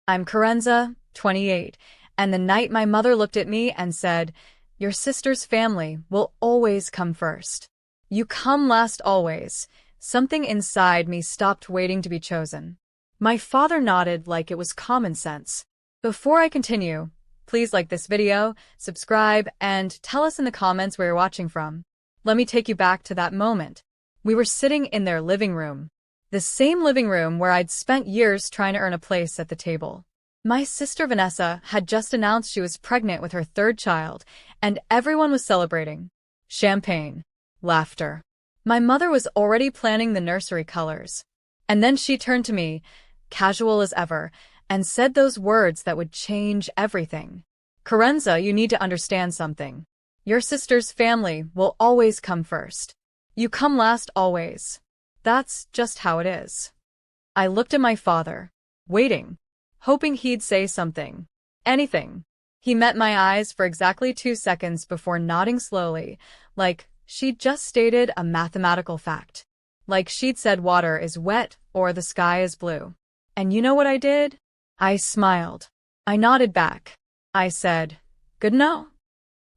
I'm Karenza, 28, and the night my mother looked at me and said, "Your sister's family will always come first. You come last always," something inside me stopped waiting to be chosen. My father nodded like it was common sense. Before I continue, please like this video, subscribe, and tell us in the comments where you're watching from. Let me take you back to that moment. We were sitting in their living room. The same living room where I'd spent years trying to earn a place at the table. My sister Vanessa had just announced she was pregnant with her third child, and everyone was celebrating. Champagne. Laughter. My mother was already planning the nursery colors. And then she turned to me, casual as ever, and said those words that would change everything. "Karenza, you need to understand something. Your sister's family will always come first. You come last always. That's just how it is." I looked at my father, waiting, hoping he'd say something. Anything. He met my eyes for exactly 2 seconds before nodding slowly, like she'd just stated a mathematical fact. Like she'd said water is wet or the sky is blue. And you know what I did? I smiled. I nodded back. I said, "Good to know."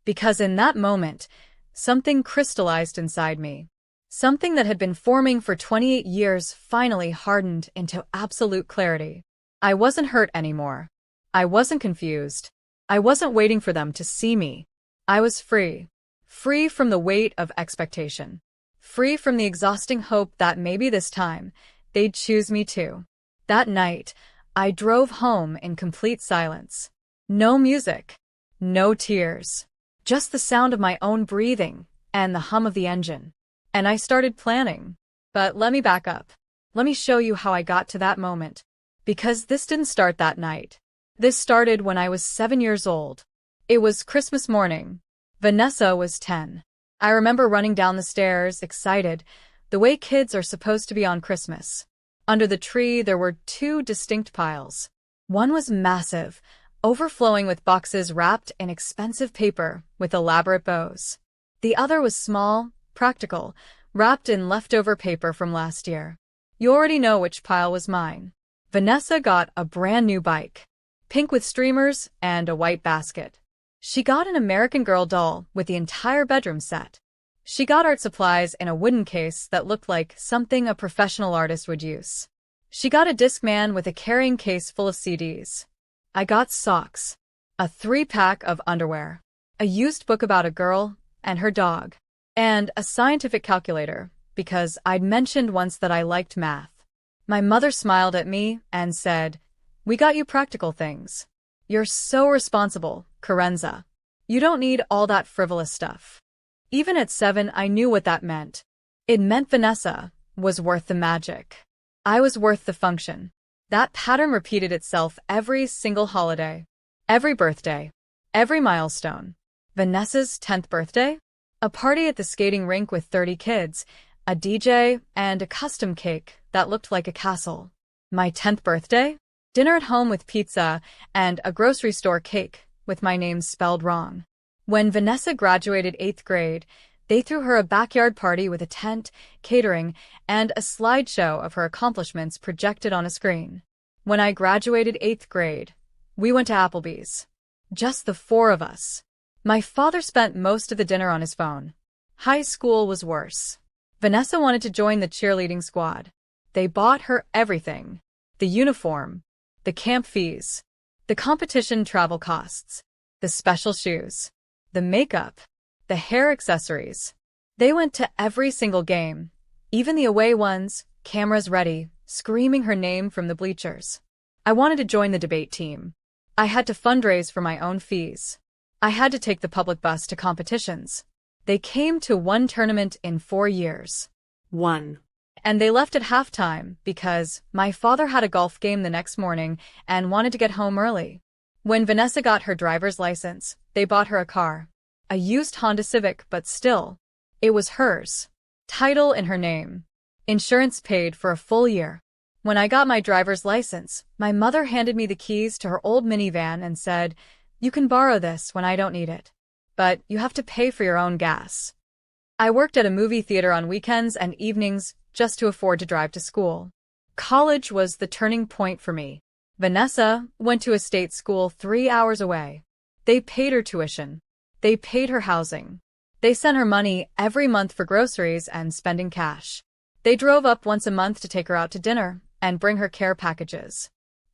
Because in that moment, something crystallized inside me. Something that had been forming for 28 years finally hardened into absolute clarity. I wasn't hurt anymore. I wasn't confused. I wasn't waiting for them to see me. I was free. Free from the weight of expectation. Free from the exhausting hope that maybe this time, they'd choose me too. That night, I drove home in complete silence. No music. No tears. Just the sound of my own breathing and the hum of the engine. And I started planning. But let me back up. Let me show you how I got to that moment. Because this didn't start that night. This started when I was 7 years old. It was Christmas morning. Vanessa was 10. I remember running down the stairs, excited, the way kids are supposed to be on Christmas. Under the tree, there were 2 distinct piles. One was massive, overflowing with boxes wrapped in expensive paper with elaborate bows. The other was small, practical, wrapped in leftover paper from last year. You already know which pile was mine. Vanessa got a brand new bike, pink with streamers and a white basket. She got an American Girl doll with the entire bedroom set. She got art supplies in a wooden case that looked like something a professional artist would use. She got a Discman with a carrying case full of CDs. I got socks, a 3-pack of underwear, a used book about a girl and her dog, and a scientific calculator, because I'd mentioned once that I liked math. My mother smiled at me and said, "We got you practical things. You're so responsible, Karenza. You don't need all that frivolous stuff." Even at 7, I knew what that meant. It meant Vanessa was worth the magic. I was worth the function. That pattern repeated itself every single holiday, every birthday, every milestone. Vanessa's 10th birthday? A party at the skating rink with 30 kids, a DJ, and a custom cake that looked like a castle. My 10th birthday? Dinner at home with pizza and a grocery store cake with my name spelled wrong. When Vanessa graduated 8th grade, they threw her a backyard party with a tent, catering, and a slideshow of her accomplishments projected on a screen. When I graduated 8th grade, we went to Applebee's. Just the 4 of us. My father spent most of the dinner on his phone. High school was worse. Vanessa wanted to join the cheerleading squad. They bought her everything. The uniform, the camp fees, the competition travel costs, the special shoes, the makeup, the hair accessories. They went to every single game, even the away ones, cameras ready, screaming her name from the bleachers. I wanted to join the debate team. I had to fundraise for my own fees. I had to take the public bus to competitions. They came to 1 tournament in 4 years. 1. And they left at halftime because my father had a golf game the next morning and wanted to get home early. When Vanessa got her driver's license, they bought her a car. A used Honda Civic, but still, it was hers. Title in her name. Insurance paid for a full year. When I got my driver's license, my mother handed me the keys to her old minivan and said, "You can borrow this when I don't need it. But you have to pay for your own gas." I worked at a movie theater on weekends and evenings just to afford to drive to school. College was the turning point for me. Vanessa went to a state school 3 hours away. They paid her tuition. They paid her housing. They sent her money every month for groceries and spending cash. They drove up once a month to take her out to dinner and bring her care packages.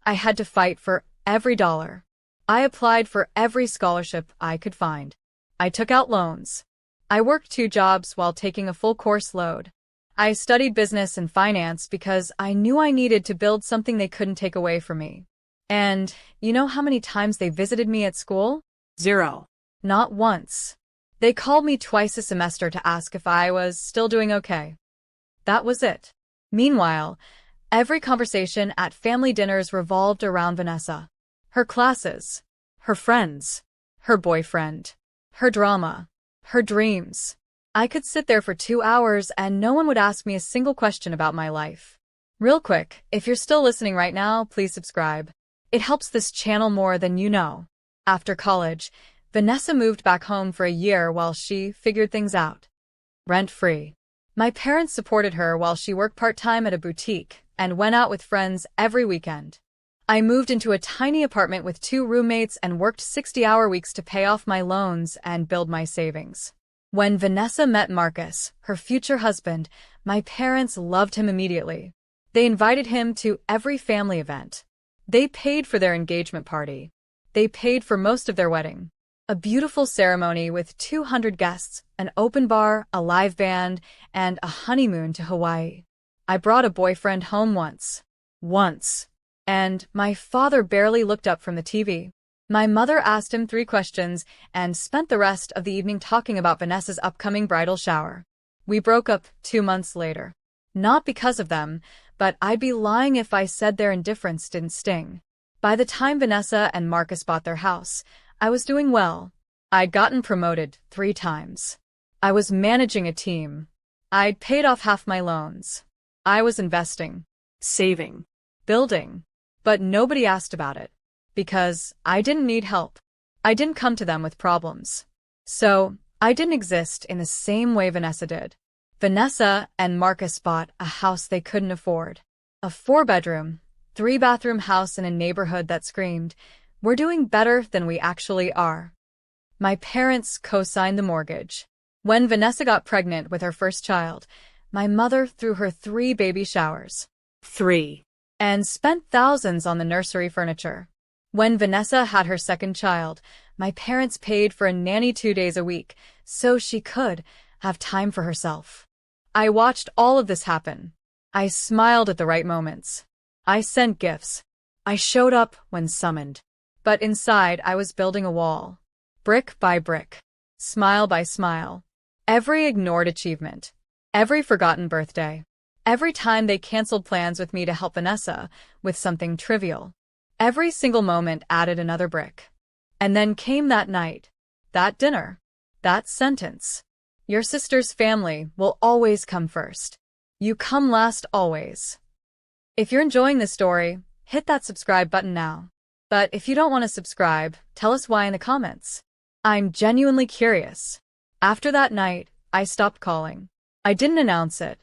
I had to fight for every dollar. I applied for every scholarship I could find. I took out loans. I worked 2 jobs while taking a full course load. I studied business and finance because I knew I needed to build something they couldn't take away from me. And you know how many times they visited me at school? 0. Not once. They called me twice a semester to ask if I was still doing okay. That was it. Meanwhile, every conversation at family dinners revolved around Vanessa. Her classes, her friends, her boyfriend, her drama, her dreams. I could sit there for 2 hours and no one would ask me a single question about my life. Real quick, if you're still listening right now, please subscribe. It helps this channel more than you know. After college, Vanessa moved back home for a year while she figured things out. Rent-free. My parents supported her while she worked part-time at a boutique and went out with friends every weekend. I moved into a tiny apartment with 2 roommates and worked 60-hour weeks to pay off my loans and build my savings. When Vanessa met Marcus, her future husband, my parents loved him immediately. They invited him to every family event. They paid for their engagement party. They paid for most of their wedding. A beautiful ceremony with 200 guests, an open bar, a live band, and a honeymoon to Hawaii. I brought a boyfriend home once. And my father barely looked up from the TV. My mother asked him 3 questions and spent the rest of the evening talking about Vanessa's upcoming bridal shower. We broke up 2 months later. Not because of them, but I'd be lying if I said their indifference didn't sting. By the time Vanessa and Marcus bought their house, I was doing well. I'd gotten promoted 3 times. I was managing a team. I'd paid off half my loans. I was investing, saving, building. But nobody asked about it. Because I didn't need help. I didn't come to them with problems. So, I didn't exist in the same way Vanessa did. Vanessa and Marcus bought a house they couldn't afford. A 4-bedroom, 3-bathroom house in a neighborhood that screamed, "We're doing better than we actually are." My parents co-signed the mortgage. When Vanessa got pregnant with her first child, my mother threw her 3 baby showers. 3. And spent thousands on the nursery furniture. When Vanessa had her second child, my parents paid for a nanny 2 days a week so she could have time for herself. I watched all of this happen. I smiled at the right moments. I sent gifts. I showed up when summoned. But inside, I was building a wall. Brick by brick. Smile by smile. Every ignored achievement. Every forgotten birthday. Every time they canceled plans with me to help Vanessa with something trivial. Every single moment added another brick. And then came that night. That dinner. That sentence. Your sister's family will always come first. You come last always. If you're enjoying this story, hit that subscribe button now. But if you don't want to subscribe, tell us why in the comments. I'm genuinely curious. After that night, I stopped calling. I didn't announce it.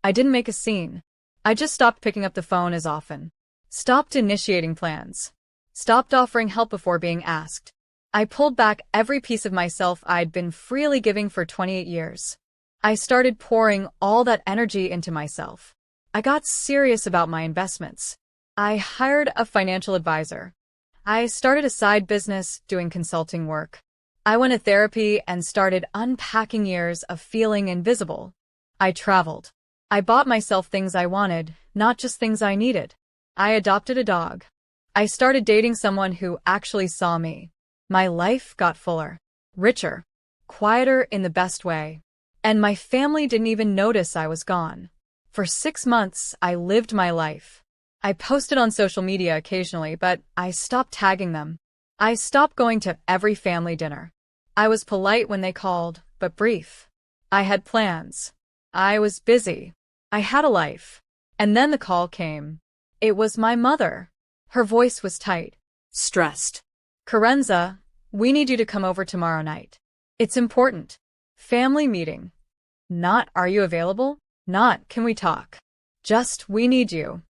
I didn't make a scene. I just stopped picking up the phone as often. Stopped initiating plans. Stopped offering help before being asked. I pulled back every piece of myself I'd been freely giving for 28 years. I started pouring all that energy into myself. I got serious about my investments. I hired a financial advisor. I started a side business doing consulting work. I went to therapy and started unpacking years of feeling invisible. I traveled. I bought myself things I wanted, not just things I needed. I adopted a dog. I started dating someone who actually saw me. My life got fuller, richer, quieter in the best way. And my family didn't even notice I was gone. For 6 months, I lived my life. I posted on social media occasionally, but I stopped tagging them. I stopped going to every family dinner. I was polite when they called, but brief. I had plans. I was busy. I had a life. And then the call came. It was my mother. Her voice was tight. Stressed. Karenza, we need you to come over tomorrow night. It's important. Family meeting. Not, are you available? Not, can we talk? Just, we need you.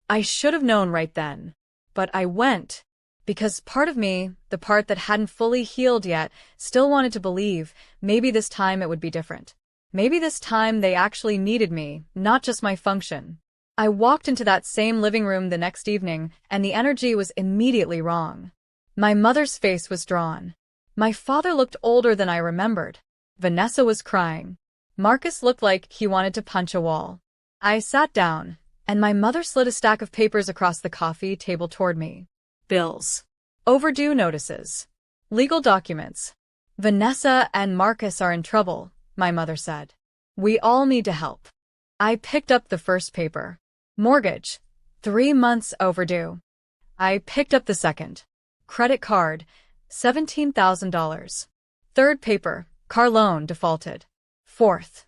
I should have known right then. but I went. Because part of me, the part that hadn't fully healed yet, still wanted to believe maybe this time it would be different. Maybe this time they actually needed me, not just my function. I walked into that same living room the next evening, and the energy was immediately wrong. My mother's face was drawn. My father looked older than I remembered. Vanessa was crying. Marcus looked like he wanted to punch a wall. I sat down, and my mother slid a stack of papers across the coffee table toward me. Bills. Overdue notices. Legal documents. Vanessa and Marcus are in trouble, my mother said. We all need to help. I picked up the first paper. Mortgage. 3 months overdue. I picked up the second. Credit card. $17,000. Third paper. Car loan defaulted. Fourth.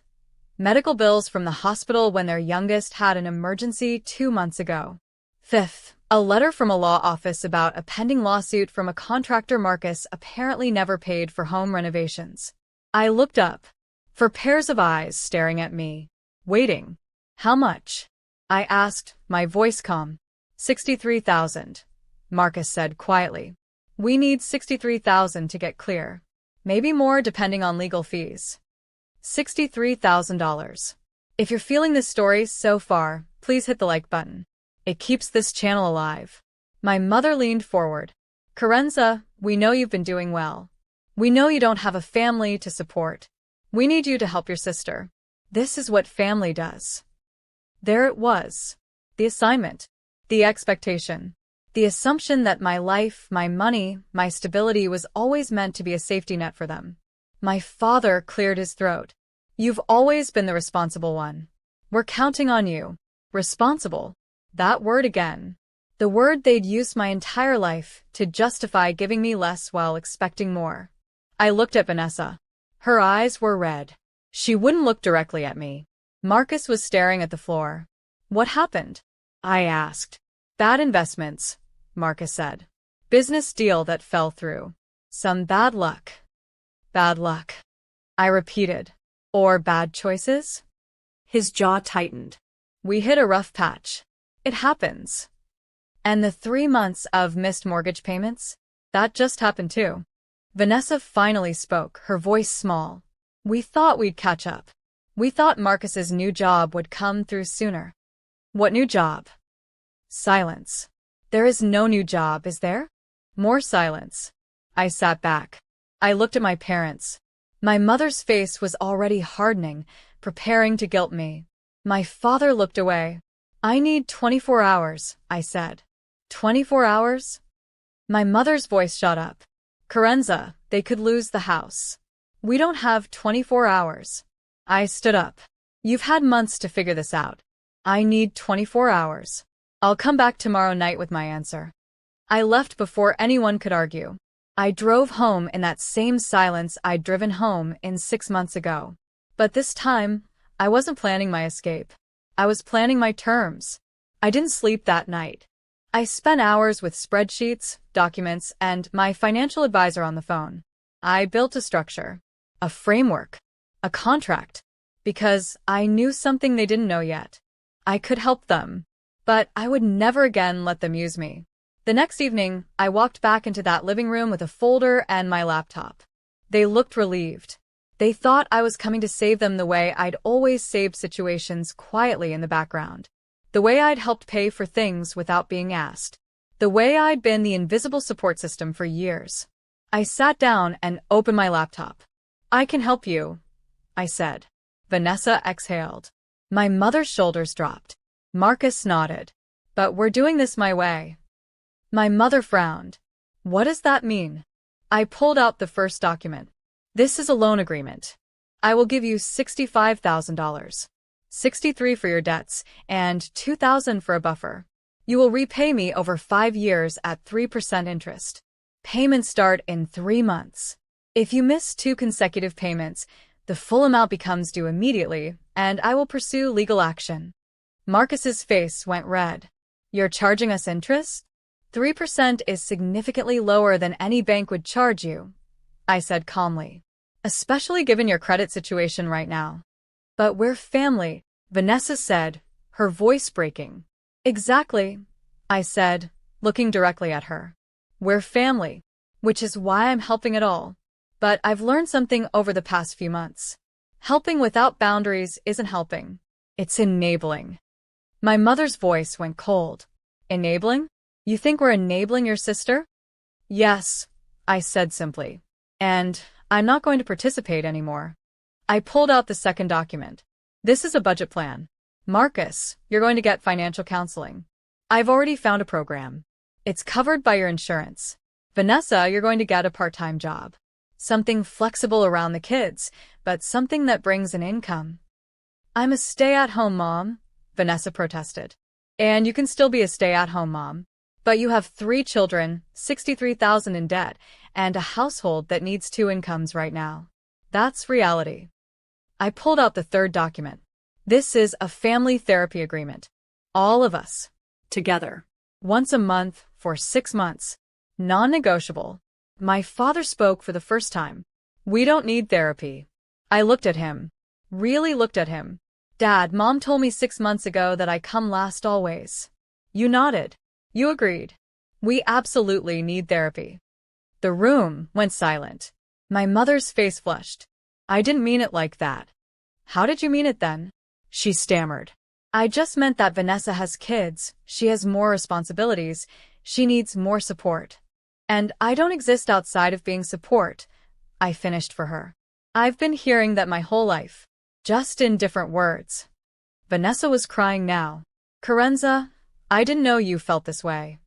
Medical bills from the hospital when their youngest had an emergency 2 months ago. Fifth. A letter from a law office about a pending lawsuit from a contractor Marcus apparently never paid for home renovations. I looked up. For pairs of eyes staring at me. Waiting. How much? I asked, my voice calm. 63,000. Marcus said quietly. We need 63,000 to get clear. Maybe more depending on legal fees. $63,000. If you're feeling this story so far, please hit the like button. It keeps this channel alive. My mother leaned forward. Carenza, we know you've been doing well. We know you don't have a family to support. We need you to help your sister. This is what family does. There it was. The assignment. The expectation. The assumption that my life, my money, my stability was always meant to be a safety net for them. My father cleared his throat. You've always been the responsible one. We're counting on you. Responsible. That word again. The word they'd used my entire life to justify giving me less while expecting more. I looked at Vanessa. Her eyes were red. She wouldn't look directly at me. Marcus was staring at the floor. What happened? I asked. Bad investments, Marcus said. Business deal that fell through. Some bad luck. Bad luck. I repeated. Or bad choices? His jaw tightened. We hit a rough patch. It happens. And the 3 months of missed mortgage payments? That just happened too. Vanessa finally spoke, her voice small. We thought we'd catch up. We thought Marcus's new job would come through sooner. What new job? Silence. There is no new job, is there? More silence. I sat back. I looked at my parents. My mother's face was already hardening, preparing to guilt me. My father looked away. I need 24 hours, I said. 24 hours? My mother's voice shot up. Carenza, they could lose the house. We don't have 24 hours. I stood up. You've had months to figure this out. I need 24 hours. I'll come back tomorrow night with my answer. I left before anyone could argue. I drove home in that same silence I'd driven home in 6 months ago. But this time, I wasn't planning my escape. I was planning my terms. I didn't sleep that night. I spent hours with spreadsheets, documents, and my financial advisor on the phone. I built a structure, a framework, a contract, because I knew something they didn't know yet. I could help them, but I would never again let them use me. The next evening, I walked back into that living room with a folder and my laptop. They looked relieved. They thought I was coming to save them the way I'd always saved situations quietly in the background. The way I'd helped pay for things without being asked. The way I'd been the invisible support system for years. I sat down and opened my laptop. I can help you, I said. Vanessa exhaled. My mother's shoulders dropped. Marcus nodded. But we're doing this my way. My mother frowned. What does that mean? I pulled out the first document. This is a loan agreement. I will give you $65,000. 63 for your debts, and 2,000 for a buffer. You will repay me over 5 years at 3% interest. Payments start in 3 months. If you miss 2 consecutive payments, the full amount becomes due immediately, and I will pursue legal action. Marcus's face went red. You're charging us interest? 3% is significantly lower than any bank would charge you, I said calmly. Especially given your credit situation right now. But we're family, Vanessa said, her voice breaking. Exactly, I said, looking directly at her. We're family, which is why I'm helping at all. But I've learned something over the past few months. Helping without boundaries isn't helping. It's enabling. My mother's voice went cold. Enabling? You think we're enabling your sister? Yes, I said simply. And I'm not going to participate anymore. I pulled out the second document. This is a budget plan. Marcus, you're going to get financial counseling. I've already found a program. It's covered by your insurance. Vanessa, you're going to get a part-time job. Something flexible around the kids, but something that brings an income. I'm a stay-at-home mom, Vanessa protested. And you can still be a stay-at-home mom. But you have 3 children, $63,000 in debt, and a household that needs 2 incomes right now. That's reality. I pulled out the third document. This is a family therapy agreement. All of us. Together. Once a month for 6 months. Non-negotiable. My father spoke for the first time. We don't need therapy. I looked at him. Really looked at him. Dad, Mom told me 6 months ago that I come last always. You nodded. You agreed. We absolutely need therapy. The room went silent. My mother's face flushed. I didn't mean it like that. How did you mean it then? She stammered. I just meant that Vanessa has kids, she has more responsibilities, she needs more support. And I don't exist outside of being support, I finished for her. I've been hearing that my whole life, just in different words. Vanessa was crying now. Carenza, I didn't know you felt this way.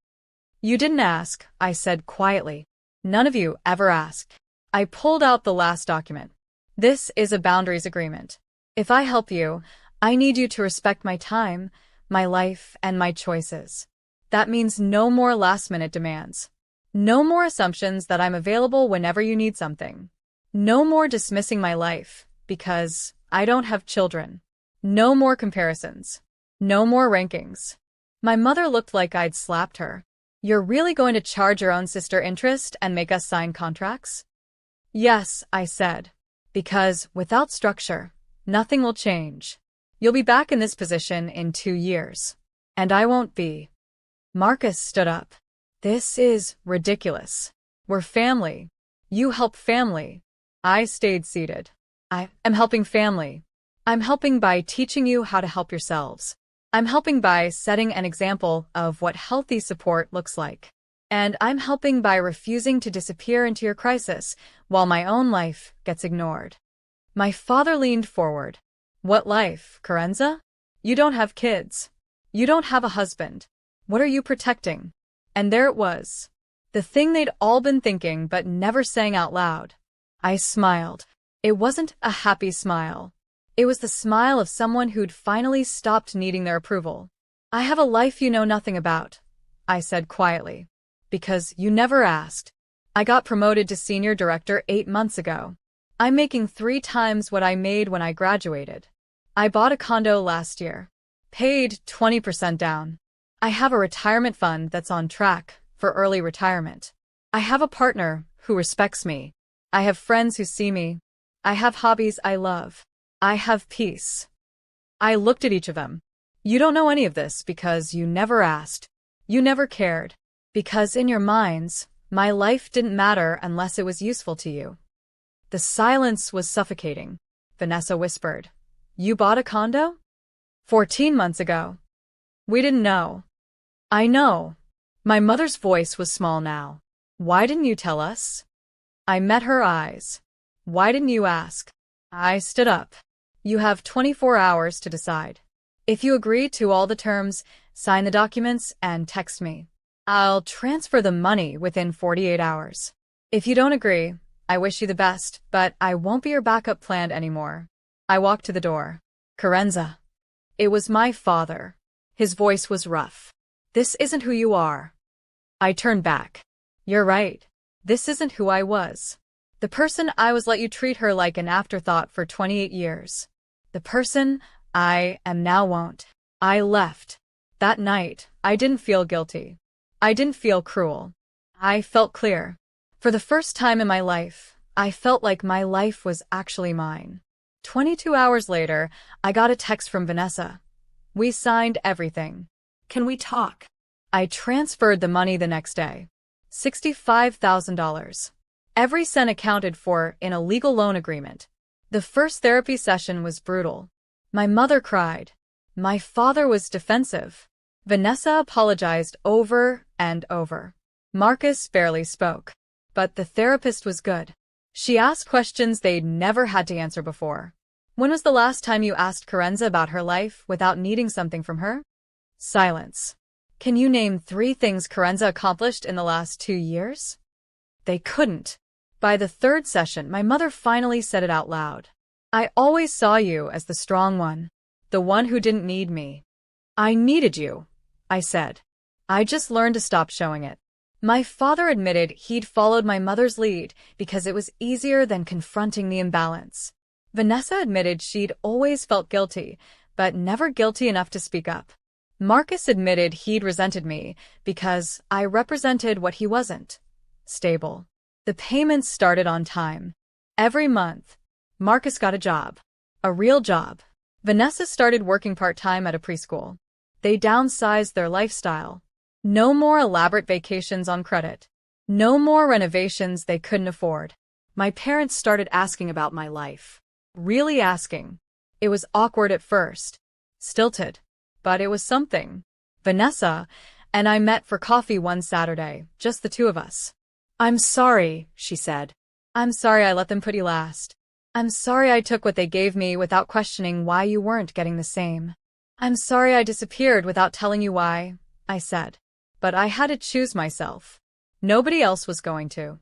You didn't ask, I said quietly. None of you ever asked. I pulled out the last document. This is a boundaries agreement. If I help you, I need you to respect my time, my life, and my choices. That means no more last-minute demands. No more assumptions that I'm available whenever you need something. No more dismissing my life, because I don't have children. No more comparisons. No more rankings. My mother looked like I'd slapped her. You're really going to charge your own sister interest and make us sign contracts? Yes, I said. Because without structure, nothing will change. You'll be back in this position in 2 years. And I won't be. Marcus stood up. This is ridiculous. We're family. You help family. I stayed seated. I am helping family. I'm helping by teaching you how to help yourselves. I'm helping by setting an example of what healthy support looks like. And I'm helping by refusing to disappear into your crisis while my own life gets ignored. My father leaned forward. What life, Carenza? You don't have kids. You don't have a husband. What are you protecting? And there it was. The thing they'd all been thinking but never saying out loud. I smiled. It wasn't a happy smile. It was the smile of someone who'd finally stopped needing their approval. I have a life you know nothing about, I said quietly. Because you never asked. I got promoted to senior director 8 months ago. I'm making 3 times what I made when I graduated. I bought a condo last year. Paid 20% down. I have a retirement fund that's on track for early retirement. I have a partner who respects me. I have friends who see me. I have hobbies I love. I have peace. I looked at each of them. You don't know any of this because you never asked. You never cared. Because in your minds, my life didn't matter unless it was useful to you. The silence was suffocating. Vanessa whispered. You bought a condo? 14 months ago. We didn't know. I know. My mother's voice was small now. Why didn't you tell us? I met her eyes. Why didn't you ask? I stood up. You have 24 hours to decide. If you agree to all the terms, sign the documents and text me. I'll transfer the money within 48 hours. If you don't agree, I wish you the best, but I won't be your backup plan anymore. I walked to the door. Carenza. It was my father. His voice was rough. This isn't who you are. I turned back. You're right. This isn't who I was. The person I was let you treat her like an afterthought for 28 years. The person I am now won't. I left. That night, I didn't feel guilty. I didn't feel cruel. I felt clear. For the first time in my life, I felt like my life was actually mine. 22 hours later, I got a text from Vanessa. We signed everything. Can we talk? I transferred the money the next day. $65,000. Every cent accounted for in a legal loan agreement. The first therapy session was brutal. My mother cried. My father was defensive. Vanessa apologized over and over. Marcus barely spoke. But the therapist was good. She asked questions they'd never had to answer before. When was the last time you asked Carenza about her life without needing something from her? Silence. Can you name 3 things Carenza accomplished in the last 2 years? They couldn't. By the 3rd session, my mother finally said it out loud. I always saw you as the strong one. The one who didn't need me. I needed you, I said. I just learned to stop showing it. My father admitted he'd followed my mother's lead because it was easier than confronting the imbalance. Vanessa admitted she'd always felt guilty, but never guilty enough to speak up. Marcus admitted he'd resented me because I represented what he wasn't. Stable. The payments started on time. Every month, Marcus got a job. A real job. Vanessa started working part-time at a preschool. They downsized their lifestyle. No more elaborate vacations on credit. No more renovations they couldn't afford. My parents started asking about my life. Really asking. It was awkward at first. Stilted. But it was something. Vanessa and I met for coffee one Saturday, just the 2 of us. I'm sorry, she said. I'm sorry I let them put you last. I'm sorry I took what they gave me without questioning why you weren't getting the same. I'm sorry I disappeared without telling you why, I said. But I had to choose myself. Nobody else was going to.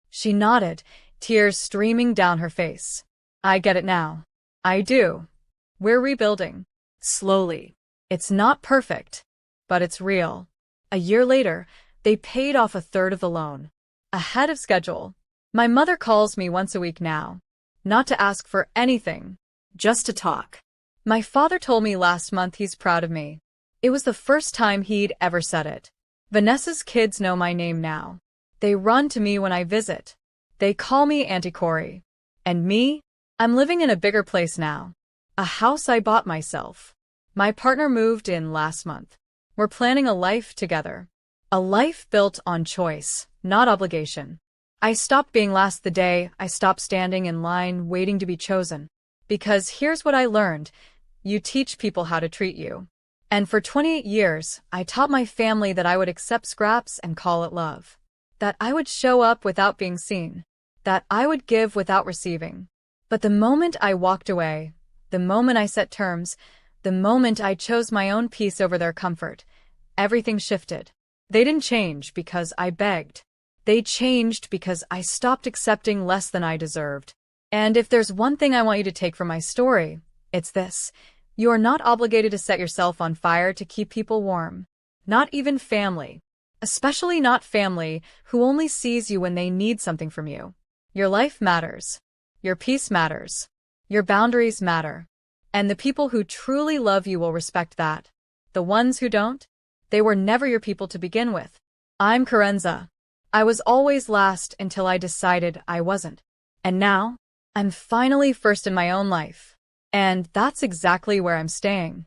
She nodded, tears streaming down her face. I get it now. I do. We're rebuilding. Slowly. It's not perfect, but it's real. A year later, they paid off 1/3 of the loan. Ahead of schedule. My mother calls me once a week now. Not to ask for anything. Just to talk. My father told me last month he's proud of me. It was the first time he'd ever said it. Vanessa's kids know my name now. They run to me when I visit. They call me Auntie Corey. And me? I'm living in a bigger place now. A house I bought myself. My partner moved in last month. We're planning a life together. A life built on choice, not obligation. I stopped being last the day I stopped standing in line waiting to be chosen. Because here's what I learned. You teach people how to treat you. And for 28 years, I taught my family that I would accept scraps and call it love. That I would show up without being seen. That I would give without receiving. But the moment I walked away, the moment I set terms, the moment I chose my own peace over their comfort, everything shifted. They didn't change because I begged. They changed because I stopped accepting less than I deserved. And if there's one thing I want you to take from my story, it's this. You are not obligated to set yourself on fire to keep people warm. Not even family. Especially not family who only sees you when they need something from you. Your life matters. Your peace matters. Your boundaries matter. And the people who truly love you will respect that. The ones who don't? They were never your people to begin with. I'm Carenza. I was always last until I decided I wasn't. And now, I'm finally first in my own life. And that's exactly where I'm staying.